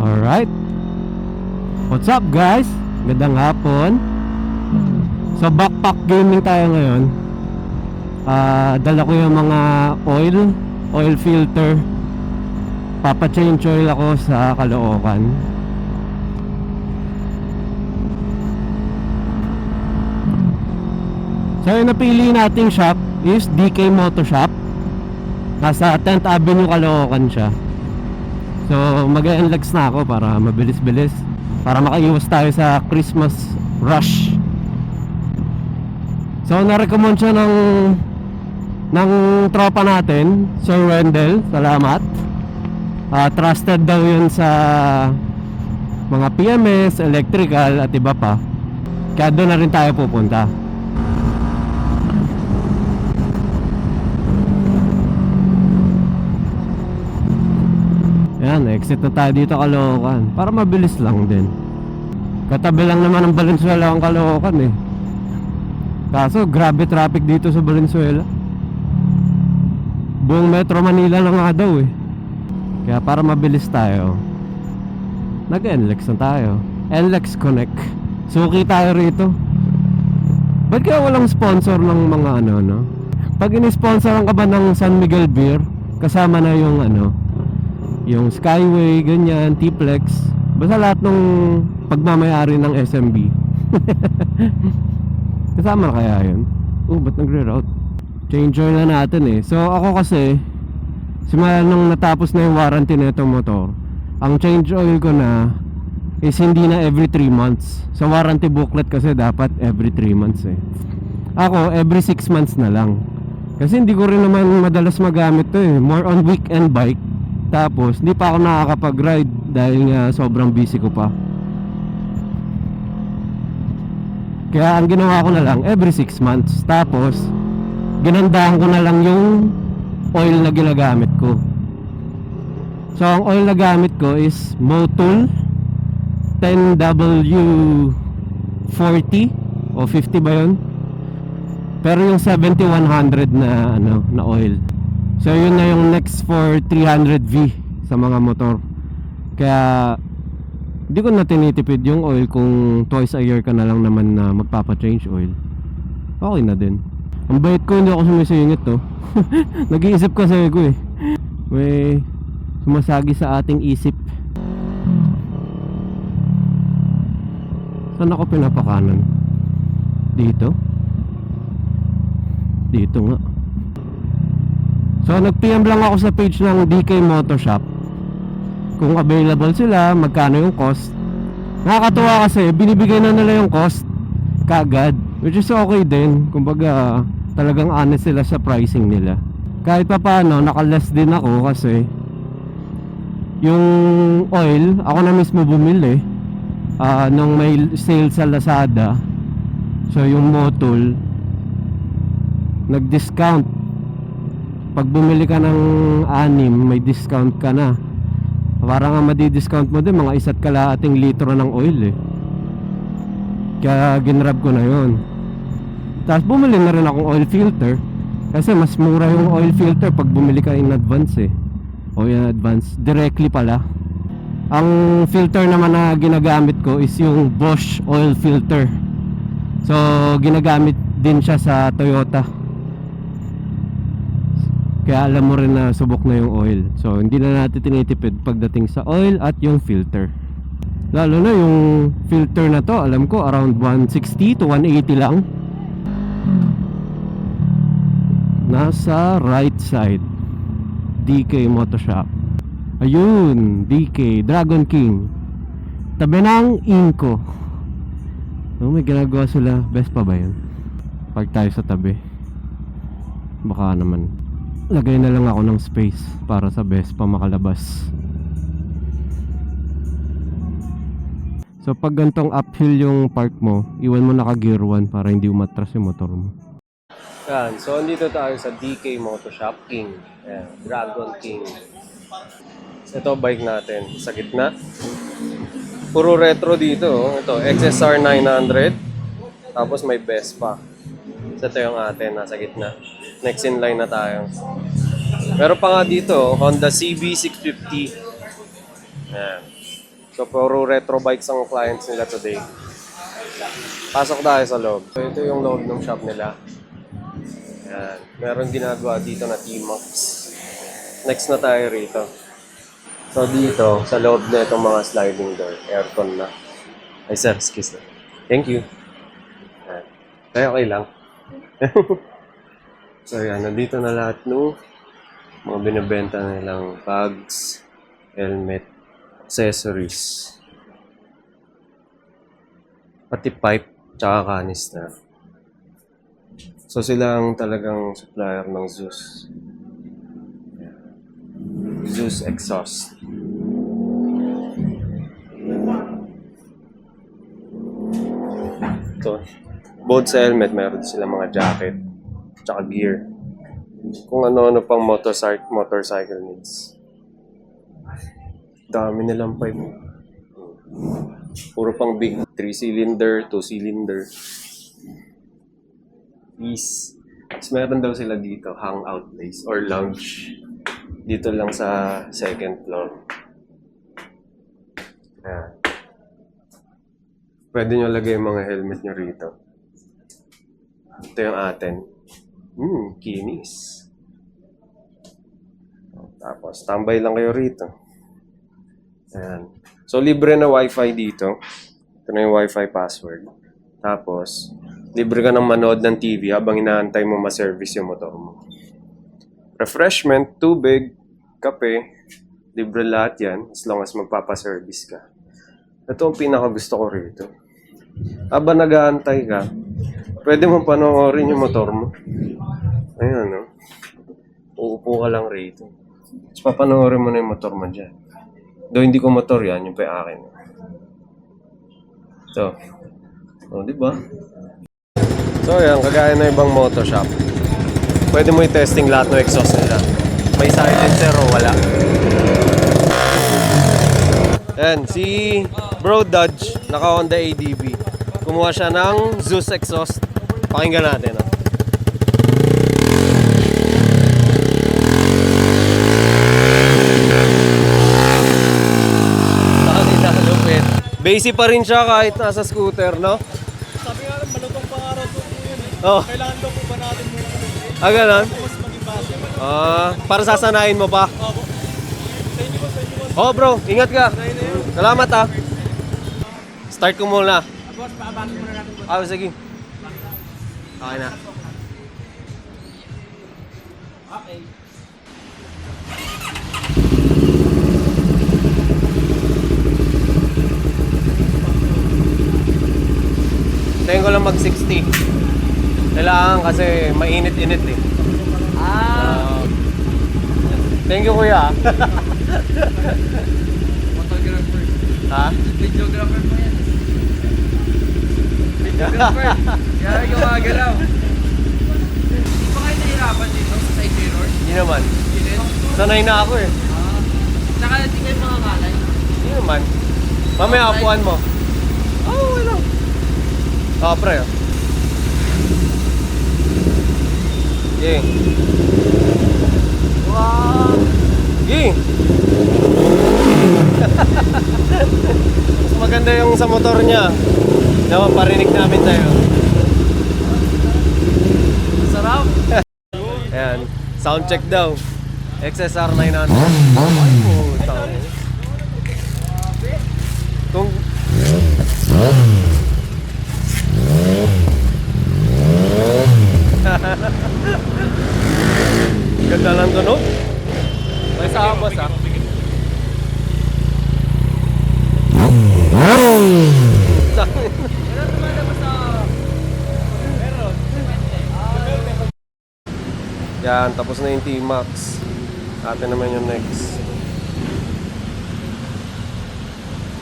Alright. What's up guys? Gandang hapon. So backpack gaming tayo ngayon. Dala ko yung mga oil filter. Papa-change oil ako sa Caloocan. So yung napili nating shop is DK Moto Shop. Nasa 10th Avenue Caloocan siya. So mag-enlex na ako para mabilis-bilis, para makaiwas tayo sa Christmas rush. So na-recommend siya ng tropa natin, Sir Wendell. Salamat. Trusted daw yun sa mga PMS, electrical at iba pa. Kaya doon na rin tayo pupunta. Yan, exit na tayo dito Caloocan. Para mabilis lang din. Katabi lang naman ng Valenzuela ang Caloocan eh. Kaso grabe traffic dito sa Valenzuela. Buong Metro Manila lang nga daw eh. Kaya para mabilis tayo, nag-NLEX na tayo. NLEX Connect. Suki tayo rito. Ba't kaya walang sponsor ng mga no? Pag ini-sponsoran ka ba ng San Miguel Beer, kasama na yung yung Skyway, ganyan, T-Plex. Basta lahat ng pagmamayari ng SMB. Kasama na kaya yun? Ba't nagre-route? Change oil na natin eh. So ako kasi, simula nung natapos na yung warranty na itong motor, ang change oil ko na is hindi na every 3 months. Sa warranty booklet kasi dapat every 3 months eh. Ako, every 6 months na lang. Kasi hindi ko rin naman madalas magamit to eh. More on weekend bike. Tapos, hindi pa ako nakakapag-ride dahil nga sobrang busy ko pa. Kaya ang ginawa ko na lang, every 6 months. Tapos, ginandahan ko na lang yung oil na ginagamit ko. So, ang oil na gamit ko is Motul 10W40 o 50 ba yun? Pero yung 7100 na oil. So yun na yung next for 300V sa mga motor. Kaya hindi ko na tinitipid yung oil kung twice a year ka na lang naman na magpapa-change oil. Okay na din. Ang bait ko, hindi ako sumisingit to. Nag-iisip kasi ko eh. May sumasagi sa ating isip. Saan ako pinapakanan? Dito? Dito nga. So nag-PM lang ako sa page ng DK Moto Shop kung available sila, magkano yung cost. Nakakatuwa kasi binibigay na nila yung cost kaagad, which is okay din. Kumbaga talagang honest sila sa pricing nila. Kahit pa paano, naka-less din ako kasi yung oil, ako na mismo bumili nung may sale sa Lazada. So yung Motul nag-discount. Pag bumili ka ng 6, may discount ka na. Parang nga madi-discount mo din mga 1 kalahating litro ng oil eh. Kaya ginrab ko na yun. Tapos bumili na rin akong oil filter. Kasi mas mura yung oil filter pag bumili ka in advance eh. O in advance, directly pala. Ang filter naman na ginagamit ko is yung Bosch oil filter. So ginagamit din siya sa Toyota. Kaya alam mo rin na subok na yung oil. So hindi na natin tinitipid pagdating sa oil at yung filter. Lalo na yung filter na to, alam ko around 160 to 180 lang. Nasa right side, DK Moto Shop. Ayun, DK Dragon King. Tabi ng Inco. May ginagawa sila. Best pa ba yun? Pag tayo sa tabi, baka naman lagay na lang ako ng space para sa Vespa makalabas. So pag gantong uphill yung park mo, iwan mo naka gear 1 para hindi umatras yung motor mo. Yan, so andito tayo sa DK Moto Shop King. Ayan, Dragon King. Ito bike natin sa gitna. Puro retro dito. Ito XSR 900. Tapos may Vespa. So ito yung atin nasa gitna. Next in line na tayo. Meron pa nga dito, Honda CB650. Ayan. So, puro retro bikes ang clients nila today. Pasok tayo sa loob. So, ito yung loob ng shop nila. Yan. Meron ginagawa dito na T-Max. Next na tayo rito. So, dito, sa loob na itong mga sliding door, aircon na. Ay, sir, excuse me. Thank you. Yan. Kaya okay lang. So, yan. Nandito na lahat ng mga binibenta nilang bags, helmet, accessories, pati pipe, tsaka canister. So sila ang talagang supplier ng Zeus. Zeus exhaust. So, both sa helmet, meron sila mga jacket, tsaka gear. Kung ano-ano pang motorcycle needs. Dami nilang pipe. Puro pang big 3-cylinder, 2-cylinder. Is. Tapos meron daw sila dito, hangout place or lounge. Dito lang sa second floor. Ayan. Pwede nyo lagay yung mga helmet nyo rito. Ito yung atin. Kinis. Tapos, tambay lang kayo rito. Ayan. So, libre na wifi dito. Ito na yung wifi password. Tapos, libre ka ng manood ng TV habang inaantay mo ma-service yung motor mo. Refreshment, tubig, kape, libre lahat yan as long as magpapaservice ka. Ito ang pinakagusto ko rito. Habang nag-aantay ka, pwede mo panoorin yung motor mo. Ayan, no? Uupo ka lang rito. Tapos papanoorin mo na yung motor mo dyan. Though hindi ko motor yan, yung pa akin. So, di ba? So, yan, kagaya na ibang motor shop. Pwede mo i-testing lahat ng exhaust nila. May silencer o wala. Yan, si Bro Dodge, naka Honda ADB. Kumuha siya ng Zeus exhaust. Pakinggan natin, ha? Basic pa rin siya kahit nasa scooter, no? Sabi nga lang, malutong pangaraw po yun eh. Oh. Kailangan daw po ba natin muna Ganon? mas maging base? Para sasanayin mo pa. Opo. Sa inyo po, sa inyo po. Oh, bro, ingat ka. Salamat, ha. Start ko muna. Boss, paabati muna natin po. Sige. Okay na. Okay. Tingin ko lang mag-60. Kailangan kasi mainit-init eh. Thank you, kuya. Photographer. Ha? Videographer mo yan. Videographer. Kaya gumagalaw. Hindi ba kayo nahihirapan dito sa side mirror? Hindi naman. Gilid? Sanay na ako eh. Tsaka hindi kayo mga kalay. Hindi naman. Mamaya apuan mo. Oh, wala. Pre. Okay. Wow. Okay. Mas maganda yung sa motor niya. Napaparinig namin tayo. Sarap. Ayan. Sound check daw. XSR 900. Ay po. Kung... Ganda lang tunog. May sabas ah. Yan, tapos na yung T-Max. Atin naman yung next.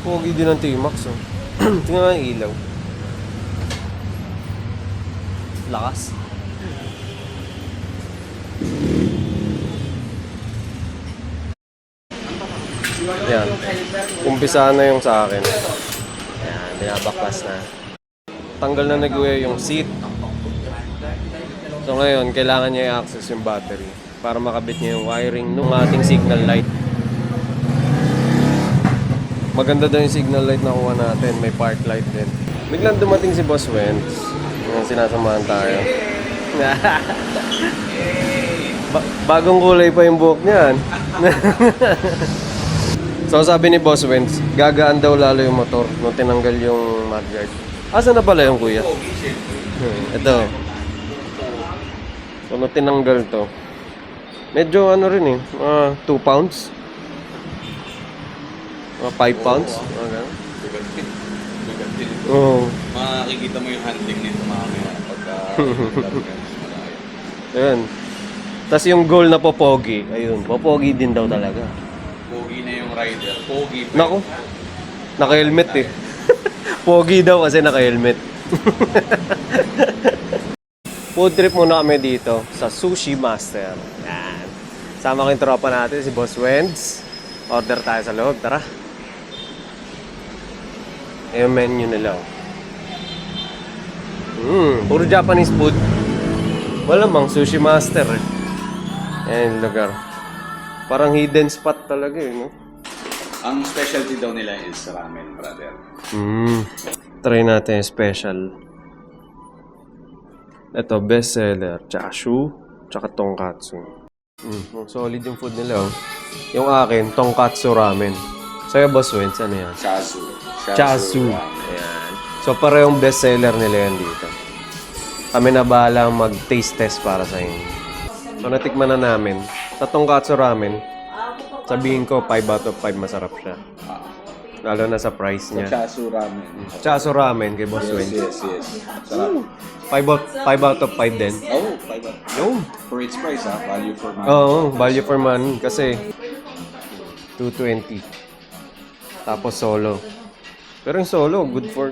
Pogi din ang T-Max oh. Tingnan nga yung ilaw. Lakas. Yan. Umpisa na yung sa akin. Yan, binabaklas na. Tanggal na nag-uwi yung seat. So ngayon, kailangan niya i-access yung battery para makabit niya yung wiring ng ating signal light. Maganda daw yung signal light na kuha natin. May park light din. Biglang dumating si Boss Wentz. Yung sinasamahan tayo. Bagong kulay pa yung buhok niyan. So sabi ni Boss Wentz, gagaan daw lalo yung motor nung tinanggal yung mudguard. Asa na pala yung kuya? Ito. So nung tinanggal to, medyo ano rin eh, 2 pounds. 5 pounds. Oo. Makikita mo yung handling nito mamaya pagka Ayan. Tapos yung goal na popogi, ayun, popogi din daw talaga. pogi na yung rider. Pogi pa. Nako, naka-helmet eh. Pogi daw kasi naka-helmet. Food trip muna kami dito sa Sushi Master. Yan. Sama ko yung tropa natin, si Boss Wentz. Order tayo sa loob, tara. Yung menu nila. Puro Japanese food. Wala mang Sushi Master eh. Yan yung lugar. Parang hidden spot talaga eh, no? Ang specialty daw nila is ramen, brother. Try natin yung special. Ito, best seller. Chashu, tsaka tonkatsu. Solid yung food nila, oh. Yung akin, tonkatsu ramen. Sa'yo, Boss Wentz, ano yan? Chasu. Chasu. Ayan. So, parehong best seller nila yan dito. Kami na bahala mag-taste test para sa inyo. So, natikman na namin. Sa tonkatsu ramen, sabihin ko, 5 out of 5 masarap siya. Lalo na sa price niya. Chasu ramen. Chasu ramen kay Boss Wentz. Yes. Sarap. 5 out of 5 din. Oh, 5 out. Yung. For its price, ha? Value for money. Oo, value for money. Kasi, 220. Tapos solo. Pero yung solo, good for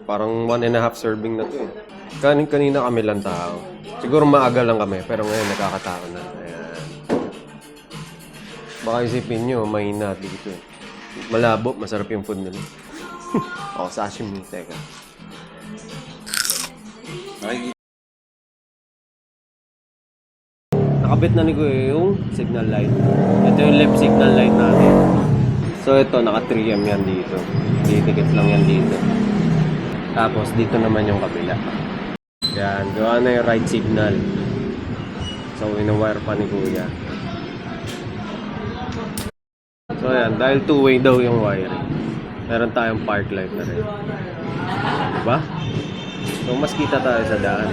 parang 1.5 serving na to eh. Kanina kami lang tao. Siguro maaga lang kami, pero ngayon nakakatao na. Ayan. Baka isipin nyo, mahina dito eh. Malabo, masarap yung food nila. Sashimi, teka. Nakabit na ni Kuya yung signal light. Ito yung left signal light natin. So ito, naka 3M yan dito. Titikit lang yan dito. Tapos dito naman yung kabila. Yan, gawa na yung right signal. So ina-wire pa ni Kuya. So yan, dahil two-way daw yung wiring, meron tayong park light na rin. Diba? So mas kita tayo sa daan.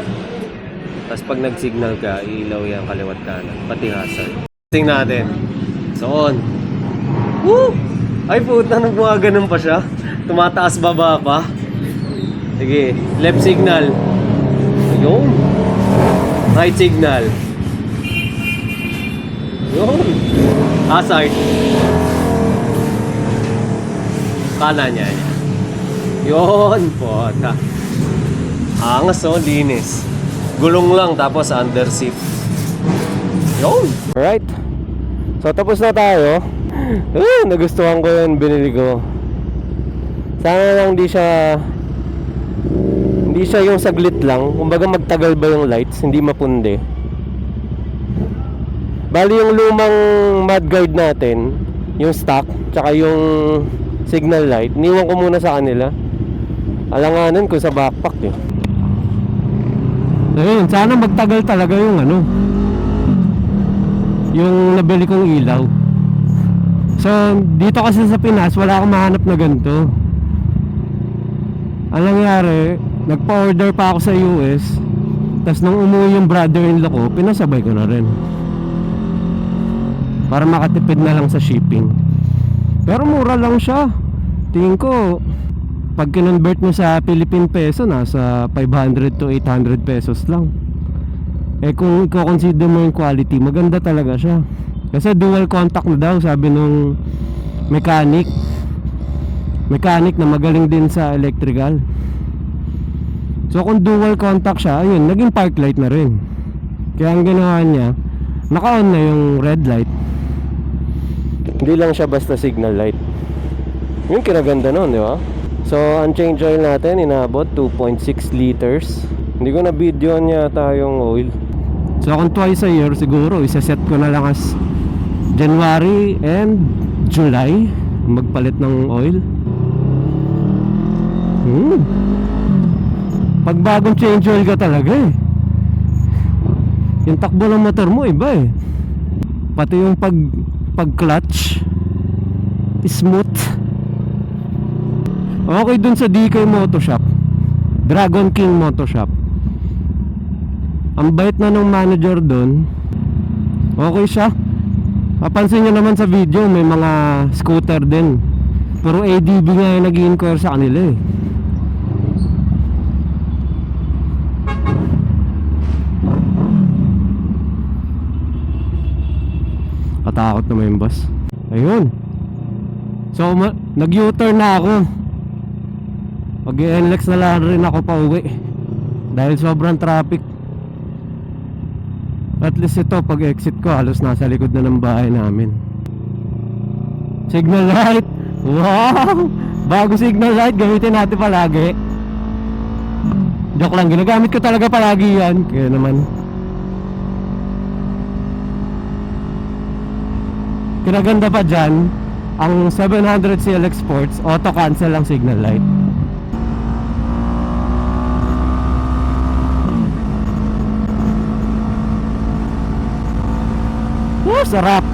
Tapos pag nag-signal ka, ilaw yan kaliwat kanan, pati hazard. Tingnan natin. So on. Woo! Ay puta, nagmumaganon pa siya. Tumataas baba pa. Sige, left signal. Ayun. Right signal. Ayun. Hazard. Kanan niya. Yun, puta. Angas oh, linis. Gulong lang tapos under seat. Yun. Alright. So tapos na tayo. Nagustuhan ko yun, binili ko. Sana lang hindi siya yung saglit lang. Kumbaga magtagal ba yung lights, hindi mapundi. Bali yung lumang mudguard natin, yung stock, tsaka yung signal light, niwan ko muna sa kanila. Alanganan ko sa backpack eh. Ayun, sana magtagal talaga yung yung nabili kong ilaw. So, dito kasi sa Pinas, wala akong mahanap na ganito. Ang nangyari, nagpa-order pa ako sa US, tapos nung umuwi yung brother-in-law ko, pinasabay ko na rin. Para makatipid na lang sa shipping. Pero mura lang siya. Tingin ko, pag kinonvert mo sa Philippine peso, nasa 500 to 800 pesos lang. Eh kung i-consider mo yung quality, maganda talaga siya. Kasi dual contact na daw, sabi nung mechanic na magaling din sa electrical. So kung dual contact siya, ayun, naging park light na rin. Kaya ang ginawa niya, naka-on na yung red light. Hindi lang siya basta signal light. Yung kinaganda nun, di ba? So ang change oil natin, inabot 2.6 liters. Hindi ko na video niya tayong oil. So kung twice a year, siguro isa-set ko na lang as January and July. magpalit ng oil. Pag bagong change oil ka talaga eh, yung takbo ng motor mo iba eh. Pati yung pag clutch smooth. Okay dun sa DK Moto Shop, Dragon King Moto Shop, ang bait na nung manager dun. Okay siya. Papansin nyo naman sa video, may mga scooter din. Pero ADB nga yung nag-i-inquire sa kanila eh. Katakot naman yung boss. Ayun. So nag-U-turn na ako. Mag-NLEX na lang rin ako pa uwi dahil sobrang traffic. At least ito, pag exit ko, halos nasa likod na ng bahay namin. Signal light. Wow! Bago signal light, gamitin natin palagi. Joke lang, ginagamit ko talaga palagi yan. Kaya naman, kinaganda pa dyan, ang 700 CLX Sports, auto cancel ang signal light. Sarap.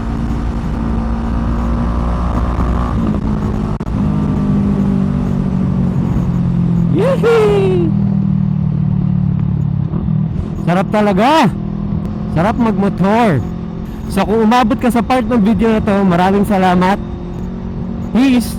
Yehey! Sarap talaga. Sarap magmotor. So kung umabot ka sa part ng video na to, maraming salamat. Peace.